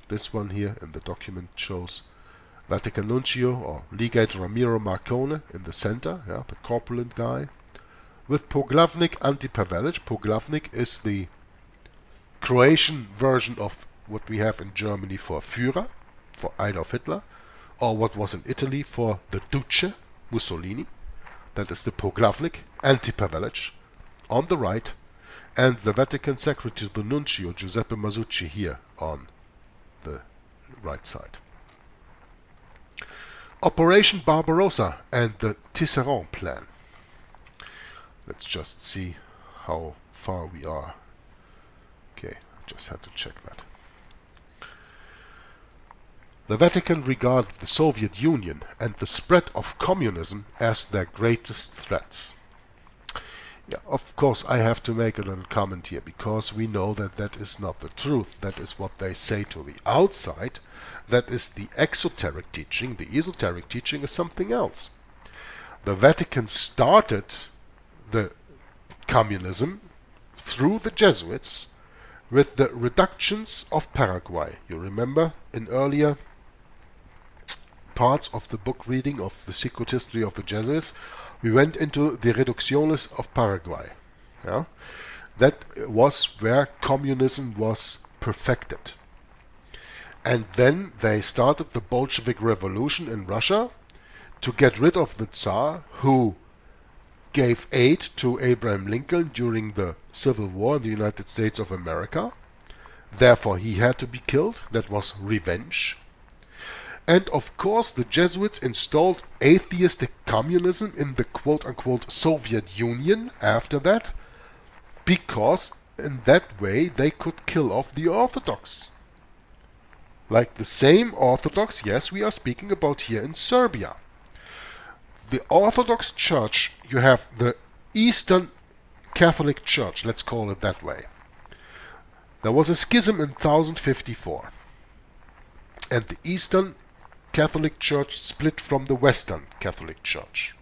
this one here in the document, shows Vatican Nuncio or Legate Ramiro Marcone in the center, the corpulent guy, with Poglavnik Ante Pavelic. Poglavnik is the Croatian version of what we have in Germany for Führer, for Adolf Hitler, or what was in Italy for the Duce, Mussolini. That is the Poglavnik Ante Pavelic on the right, and the Vatican Secretary, the Nuncio, Giuseppe Masucci, here on the right side. Operation Barbarossa and the Tisserand Plan. Let's just see how far we are. Okay, just had to check that. The Vatican regarded the Soviet Union and the spread of communism as their greatest threats. Yeah, of course I have to make a little comment here, because we know that that is not the truth. That is what they say to the outside. That is the exoteric teaching. The esoteric teaching is something else. The Vatican started the communism through the Jesuits with the reductions of Paraguay. You remember in earlier parts of the book reading of the secret history of the Jesuits, we went into the reducciones of Paraguay. That was where communism was perfected. And then they started the Bolshevik Revolution in Russia to get rid of the Tsar, who gave aid to Abraham Lincoln during the Civil War in the United States of America. Therefore, he had to be killed. That was revenge. And of course, the Jesuits installed atheistic communism in the quote-unquote Soviet Union after that, because in that way they could kill off the Orthodox. Like the same Orthodox, yes, we are speaking about here in Serbia. The Orthodox Church, you have the Eastern Catholic Church, let's call it that way. There was a schism in 1054, and the Eastern Catholic Church split from the Western Catholic Church.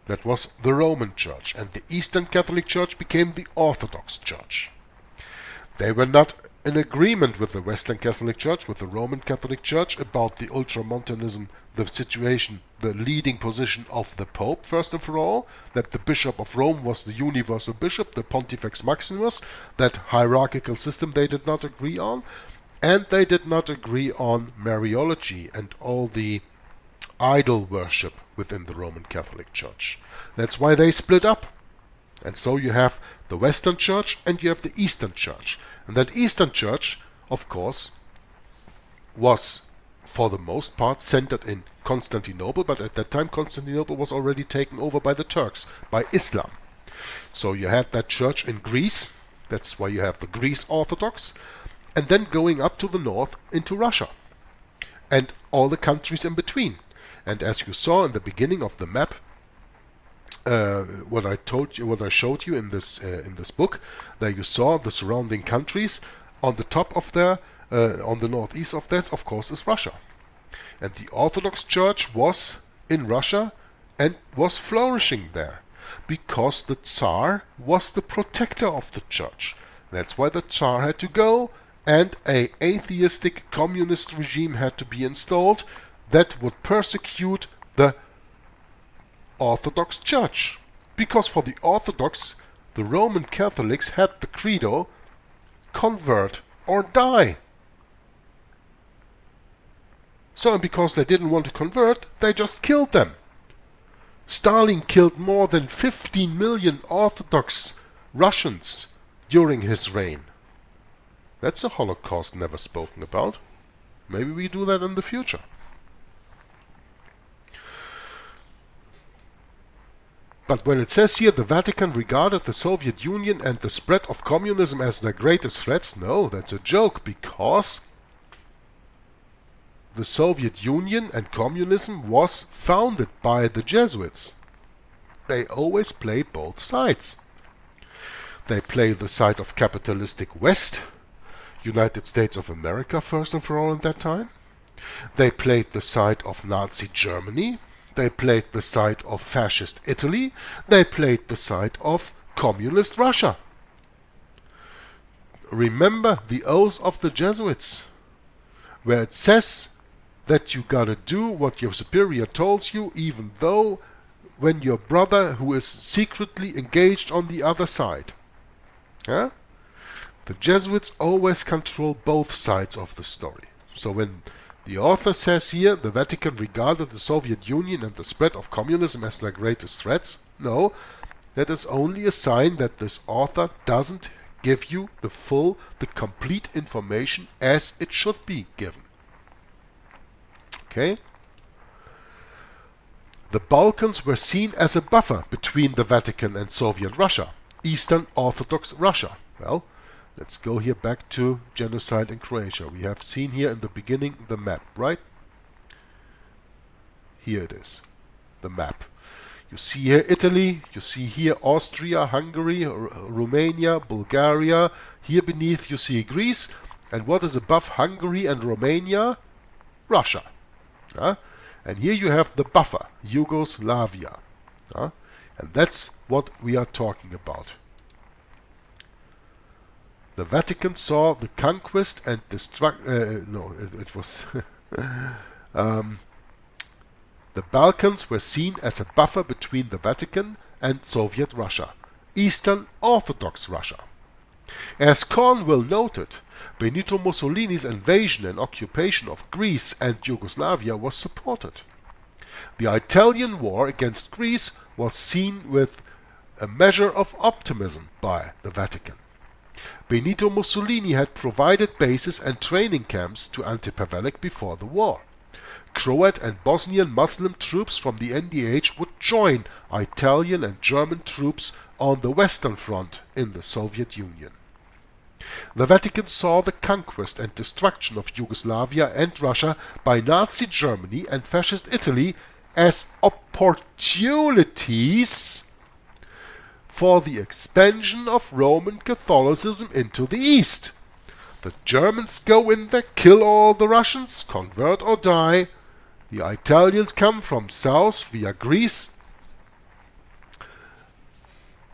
That was the Roman Church, and the Eastern Catholic Church became the Orthodox Church. They were not in agreement with the Western Catholic Church, with the Roman Catholic Church, about the Ultramontanism, the situation, the leading position of the Pope, first and for all, that the Bishop of Rome was the universal bishop, the Pontifex Maximus. That hierarchical system they did not agree on, and they did not agree on Mariology and all the idol worship within the Roman Catholic Church. That's why they split up. And so you have the Western Church and you have the Eastern Church. And that Eastern Church, of course, was for the most part centered in Constantinople, but at that time Constantinople was already taken over by the Turks, by Islam. So you had that church in Greece, that's why you have the Greece Orthodox, and then going up to the north into Russia, and all the countries in between. And as you saw in the beginning of the map, what I showed you in this book, there you saw the surrounding countries. On the top of there, on the northeast of that, of course, is Russia. And the Orthodox Church was in Russia and was flourishing there, because the Tsar was the protector of the church. That's why the Tsar had to go, and an atheistic communist regime had to be installed that would persecute the Orthodox Church. Because for the Orthodox, the Roman Catholics had the credo, convert or die. So, and because they didn't want to convert, they just killed them. Stalin killed more than 15 million Orthodox Russians during his reign. That's a Holocaust never spoken about. Maybe we do that in the future. But when it says here the Vatican regarded the Soviet Union and the spread of communism as their greatest threats, no, that's a joke, because the Soviet Union and communism was founded by the Jesuits. They always play both sides. They play the side of capitalistic West, United States of America first and for all at that time. They played the side of Nazi Germany. They played the side of fascist Italy. They played the side of communist Russia. Remember the oath of the Jesuits, where it says that you gotta do what your superior tells you, even though when your brother who is secretly engaged on the other side. Yeah? The Jesuits always control both sides of the story. So when the author says here, the Vatican regarded the Soviet Union and the spread of communism as their greatest threats, no, that is only a sign that this author doesn't give you the complete information as it should be given. Okay? The Balkans were seen as a buffer between the Vatican and Soviet Russia, Eastern Orthodox Russia. Well, let's go here back to Genocide in Croatia. We have seen here in the beginning the map, right? Here it is, the map. You see here Italy, you see here Austria, Hungary, Romania, Bulgaria. Here beneath you see Greece. And what is above Hungary and Romania? Russia. And here you have the buffer, Yugoslavia. And that's what we are talking about. The Vatican saw the conquest and destruction. It was the Balkans were seen as a buffer between the Vatican and Soviet Russia, Eastern Orthodox Russia. As Cornwell noted, Benito Mussolini's invasion and occupation of Greece and Yugoslavia was supported. The Italian war against Greece was seen with a measure of optimism by the Vatican. Benito Mussolini had provided bases and training camps to Antipavelic before the war. Croat and Bosnian Muslim troops from the NDH would join Italian and German troops on the Western Front in the Soviet Union. The Vatican saw the conquest and destruction of Yugoslavia and Russia by Nazi Germany and Fascist Italy as opportunities for the expansion of Roman Catholicism into the East. The Germans go in there, kill all the Russians, convert or die. The Italians come from south via Greece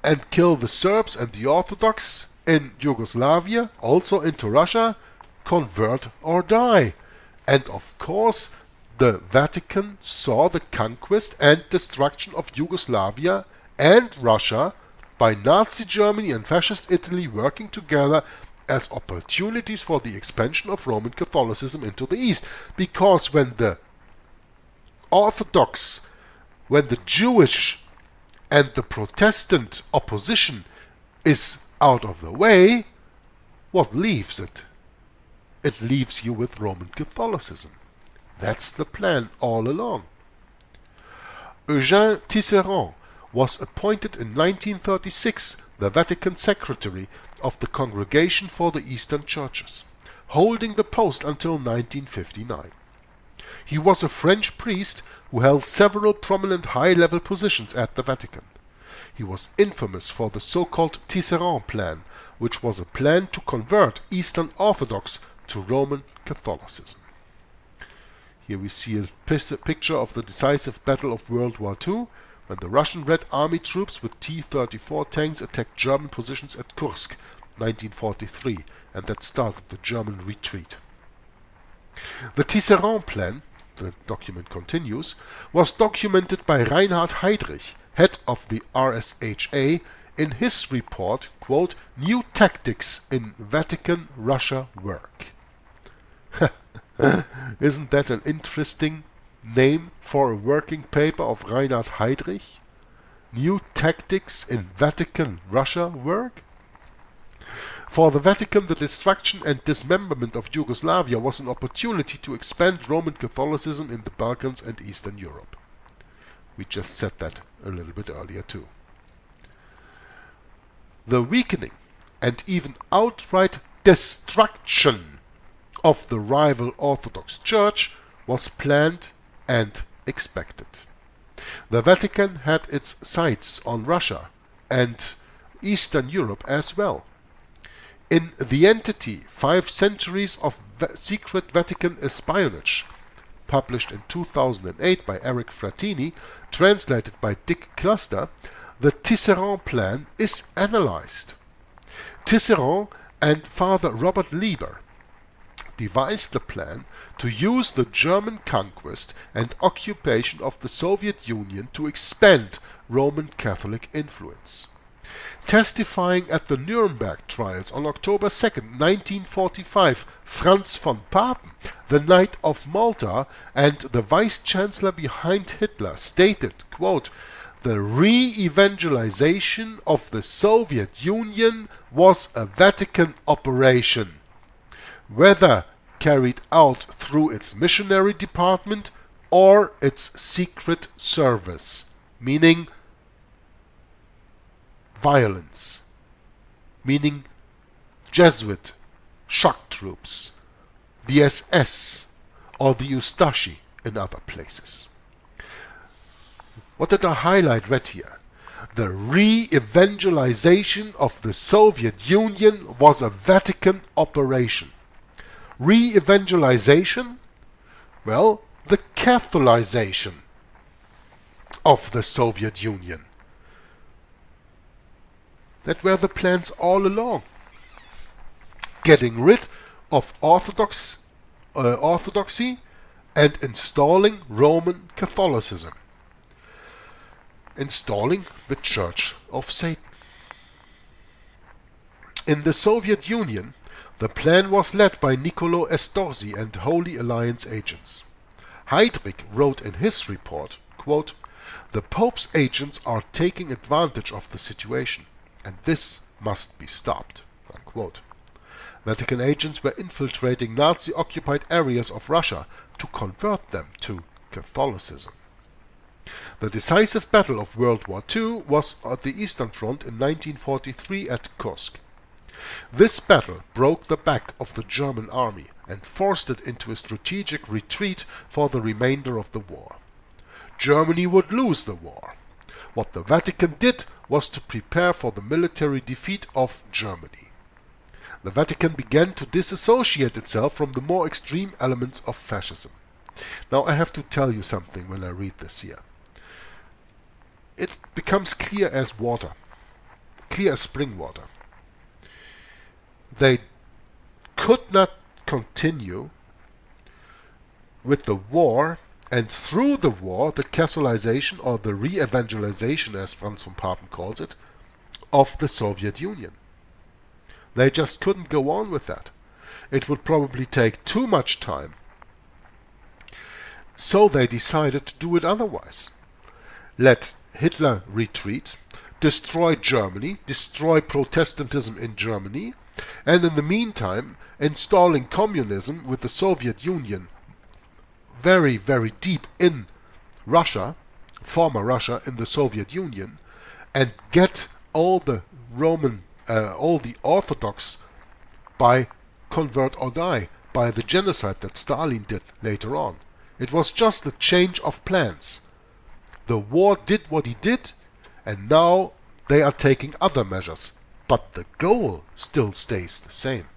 and kill the Serbs and the Orthodox in Yugoslavia, also into Russia, convert or die. And of course, the Vatican saw the conquest and destruction of Yugoslavia and Russia by Nazi Germany and Fascist Italy working together as opportunities for the expansion of Roman Catholicism into the East. Because when the Orthodox, when the Jewish and the Protestant opposition is out of the way, what leaves it? It leaves you with Roman Catholicism. That's the plan all along. Eugène Tisserand was appointed in 1936 the Vatican Secretary of the Congregation for the Eastern Churches, holding the post until 1959. He was a French priest who held several prominent high-level positions at the Vatican. He was infamous for the so-called Tisserand Plan, which was a plan to convert Eastern Orthodox to Roman Catholicism. Here we see a picture of the decisive battle of World War II, when the Russian Red Army troops with T-34 tanks attacked German positions at Kursk, 1943, and that started the German retreat. The Tisserand Plan, the document continues, was documented by Reinhard Heydrich, head of the RSHA, in his report, quote, "New Tactics in Vatican Russia Work." Isn't that an interesting name for a working paper of Reinhard Heydrich? New Tactics in Vatican Russia Work? For the Vatican, the destruction and dismemberment of Yugoslavia was an opportunity to expand Roman Catholicism in the Balkans and Eastern Europe. We just said that a little bit earlier too. The weakening and even outright destruction of the rival Orthodox Church was planned and expected. The Vatican had its sights on Russia and Eastern Europe as well. In The Entity, 5 Centuries of Secret Vatican Espionage, published in 2008 by Eric Frattini, translated by Dick Cluster, the Tisserand Plan is analyzed. Tisserand and Father Robert Lieber devised the plan to use the German conquest and occupation of the Soviet Union to expand Roman Catholic influence. Testifying at the Nuremberg trials on October 2, 1945, Franz von Papen, the Knight of Malta and the Vice-Chancellor behind Hitler, stated, quote, "The re-evangelization of the Soviet Union was a Vatican operation, whether carried out through its missionary department or its secret service," meaning violence, meaning Jesuit shock troops, the SS, or the Ustasha in other places. What did I highlight right here? The re-evangelization of the Soviet Union was a Vatican operation. Re-evangelization? Well, the Catholicization of the Soviet Union. That were the plans all along. Getting rid of orthodoxy and installing Roman Catholicism. Installing the Church of Satan. In the Soviet Union, the plan was led by Niccolo Estorzi and Holy Alliance agents. Heydrich wrote in his report, quote, "The Pope's agents are taking advantage of the situation, and this must be stopped." Unquote. Vatican agents were infiltrating Nazi-occupied areas of Russia to convert them to Catholicism. The decisive battle of World War II was at the Eastern Front in 1943 at Kursk. This battle broke the back of the German army and forced it into a strategic retreat for the remainder of the war. Germany would lose the war. What the Vatican did was to prepare for the military defeat of Germany. The Vatican began to disassociate itself from the more extreme elements of fascism. Now I have to tell you something when I read this here. It becomes clear as water, clear as spring water. They could not continue with the war, and through the war the Catholicization, or the re-evangelization as Franz von Papen calls it, of the Soviet Union. They just couldn't go on with that. It would probably take too much time. So they decided to do it otherwise. Let Hitler retreat, destroy Germany, destroy Protestantism in Germany, and in the meantime installing communism with the Soviet Union very, very deep in Russia, former Russia, in the Soviet Union, and get all the all the Orthodox by convert or die, by the genocide that Stalin did later on. It was just a change of plans. The war did what he did, and now they are taking other measures, but the goal still stays the same.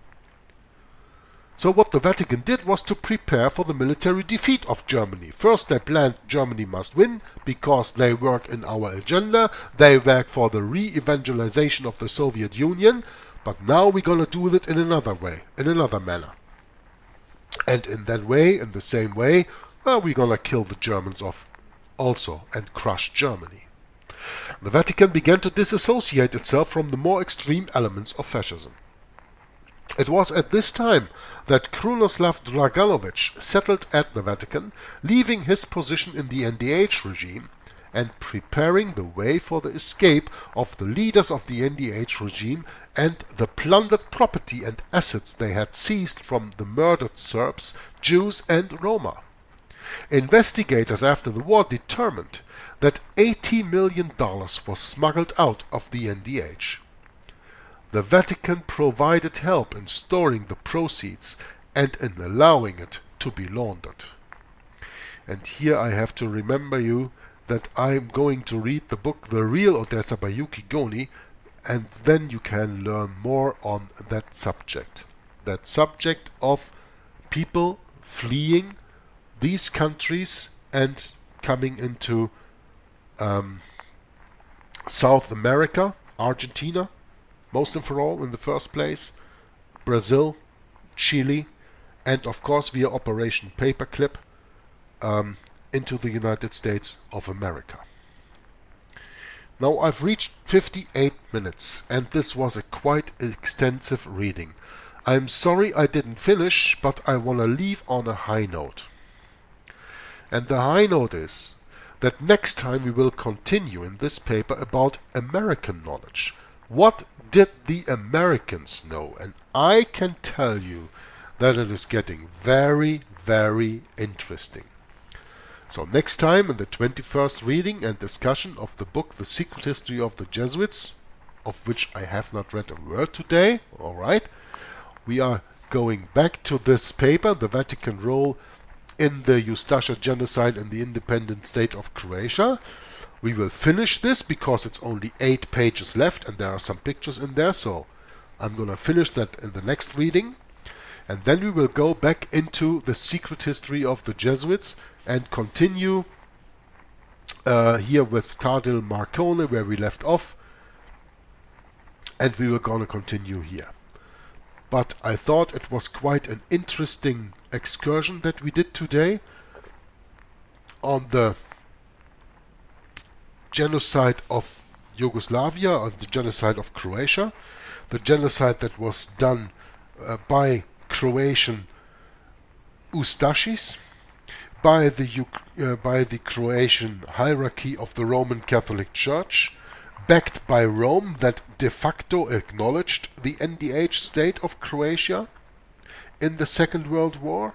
So what the Vatican did was to prepare for the military defeat of Germany. First they planned Germany must win because they work in our agenda, they work for the re-evangelization of the Soviet Union, but now we're gonna do it in another way, in another manner. And in that way, in the same way, well, we're gonna kill the Germans off also and crush Germany. The Vatican began to disassociate itself from the more extreme elements of fascism. It was at this time that Krunoslav Draganovich settled at the Vatican, leaving his position in the NDH regime and preparing the way for the escape of the leaders of the NDH regime and the plundered property and assets they had seized from the murdered Serbs, Jews and Roma. Investigators after the war determined that $80 million was smuggled out of the NDH. The Vatican provided help in storing the proceeds and in allowing it to be laundered. And here I have to remember you that I'm going to read the book The Real Odessa by Yuki Goni, and then you can learn more on that subject. That subject of people fleeing these countries and coming into South America, Argentina, most and for all in the first place, Brazil, Chile, and of course via Operation Paperclip into the United States of America. Now I've reached 58 minutes and this was a quite extensive reading. I'm sorry I didn't finish, but I want to leave on a high note. And the high note is that next time we will continue in this paper about American knowledge. What did the Americans know? And I can tell you that it is getting very, very interesting. So next time in the 21st reading and discussion of the book The Secret History of the Jesuits, of which I have not read a word today, alright, we are going back to this paper, The Vatican Role in the Ustasha Genocide in the Independent State of Croatia. We will finish this because it's only 8 pages left and there are some pictures in there, so I'm gonna finish that in the next reading. And then we will go back into the secret history of the Jesuits and continue here with Cardinal Marcone where we left off, and we were gonna continue here. But I thought it was quite an interesting excursion that we did today on the genocide of Yugoslavia, or the genocide of Croatia. the genocide that was done by Croatian Ustashis, by the Croatian hierarchy of the Roman Catholic Church, backed by Rome, that de facto acknowledged the NDH state of Croatia in the Second World War.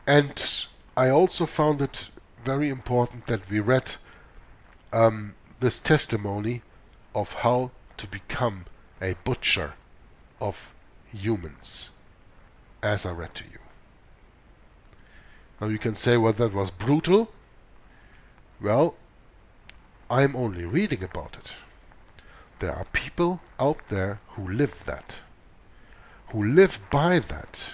And I also found it very important that we read this testimony of how to become a butcher of humans, as I read to you. Now you can say, well, that was brutal. Well, I'm only reading about it. There are people out there who live that, who live by that,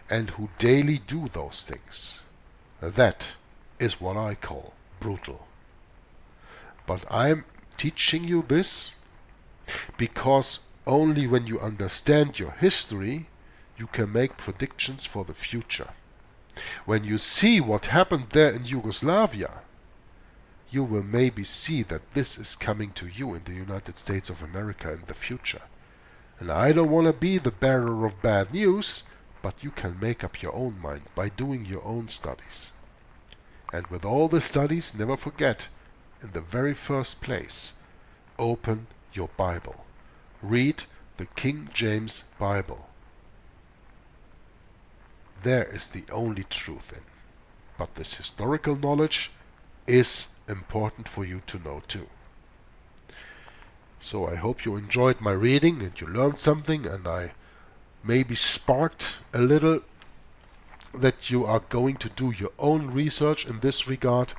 and who daily do those things. That is what I call brutal. But I'm teaching you this because only when you understand your history, you can make predictions for the future. When you see what happened there in Yugoslavia, you will maybe see that this is coming to you in the United States of America in the future. And I don't want to be the bearer of bad news, but you can make up your own mind by doing your own studies. And with all the studies, never forget, in the very first place, open your Bible. Read the King James Bible. There is the only truth in. But this historical knowledge is important for you to know too. So I hope you enjoyed my reading and you learned something, and I maybe sparked a little that you are going to do your own research in this regard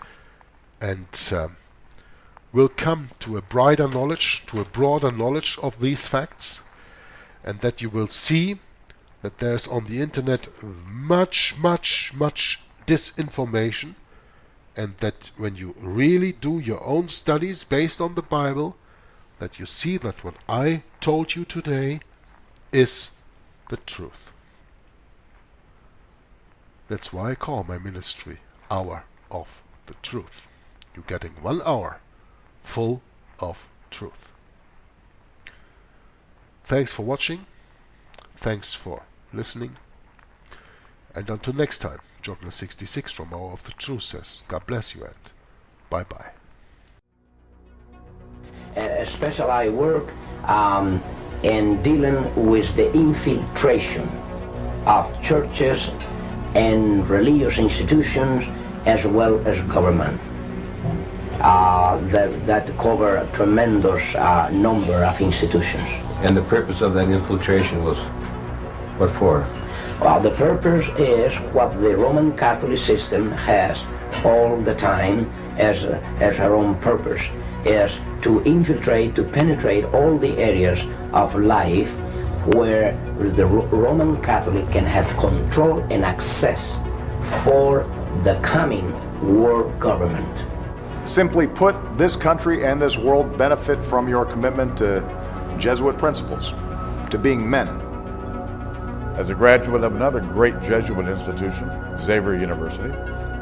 and will come to a broader knowledge of these facts, and that you will see that there's on the internet much disinformation, and that when you really do your own studies based on the Bible, that you see that what I told you today is the truth. That's why I call my ministry Hour of the Truth. You're getting 1 hour full of truth. Thanks for watching. Thanks for listening. And until next time, Joggler66 from Hour of the Truth says, God bless you and bye-bye. Especially I work in dealing with the infiltration of churches and religious institutions as well as government. That cover a tremendous number of institutions. And the purpose of that infiltration was what for? Well, the purpose is what the Roman Catholic system has all the time as her own purpose, is to infiltrate, to penetrate all the areas of life where the Roman Catholic can have control and access for the coming world government. Simply put, this country and this world benefit from your commitment to Jesuit principles, to being men. As a graduate of another great Jesuit institution, Xavier University,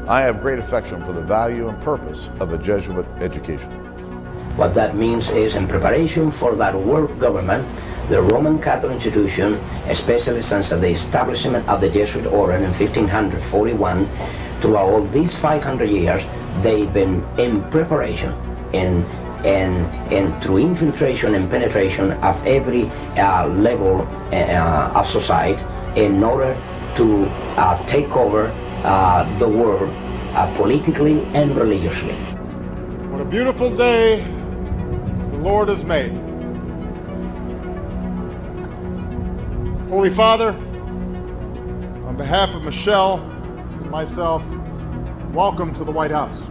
I have great affection for the value and purpose of a Jesuit education. What that means is, in preparation for that world government, the Roman Catholic institution, especially since the establishment of the Jesuit order in 1541, throughout all these 500 years, they've been in preparation and through infiltration and penetration of every level of society in order to take over the world politically and religiously. What a beautiful day the Lord has made. Holy Father, on behalf of Michelle and myself, welcome to the White House.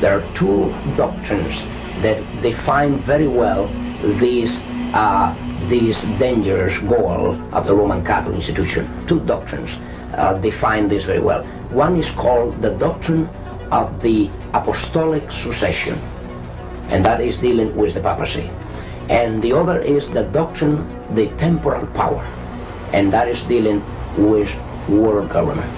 There are two doctrines that define very well these dangerous goals of the Roman Catholic institution. Two doctrines define this very well. One is called the doctrine of the apostolic succession, and that is dealing with the papacy. And the other is the doctrine, the temporal power, and that is dealing with world government.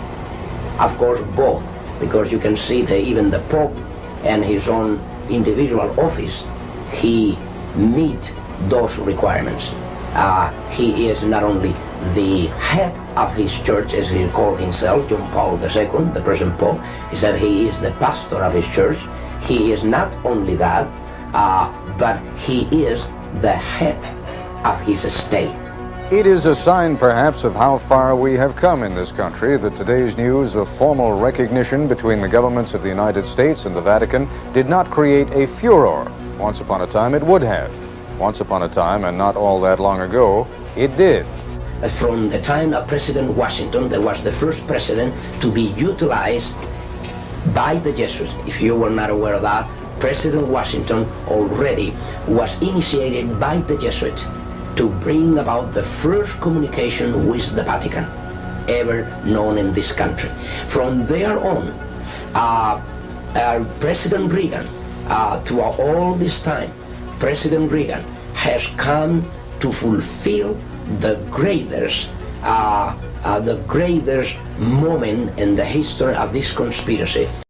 Of course, both, because you can see that even the Pope and his own individual office, he meet those requirements. He is not only the head of his church, as he called himself, John Paul II, the present Pope. He said he is the pastor of his church. He is not only that, but he is the head of his state. It is a sign, perhaps, of how far we have come in this country that today's news of formal recognition between the governments of the United States and the Vatican did not create a furor. Once upon a time, it would have. Once upon a time, and not all that long ago, it did. From the time of President Washington, there was the first president to be utilized by the Jesuits. If you were not aware of that, President Washington already was initiated by the Jesuits to bring about the first communication with the Vatican ever known in this country. From there on, President Reagan, to all this time, President Reagan has come to fulfill the greatest moment in the history of this conspiracy.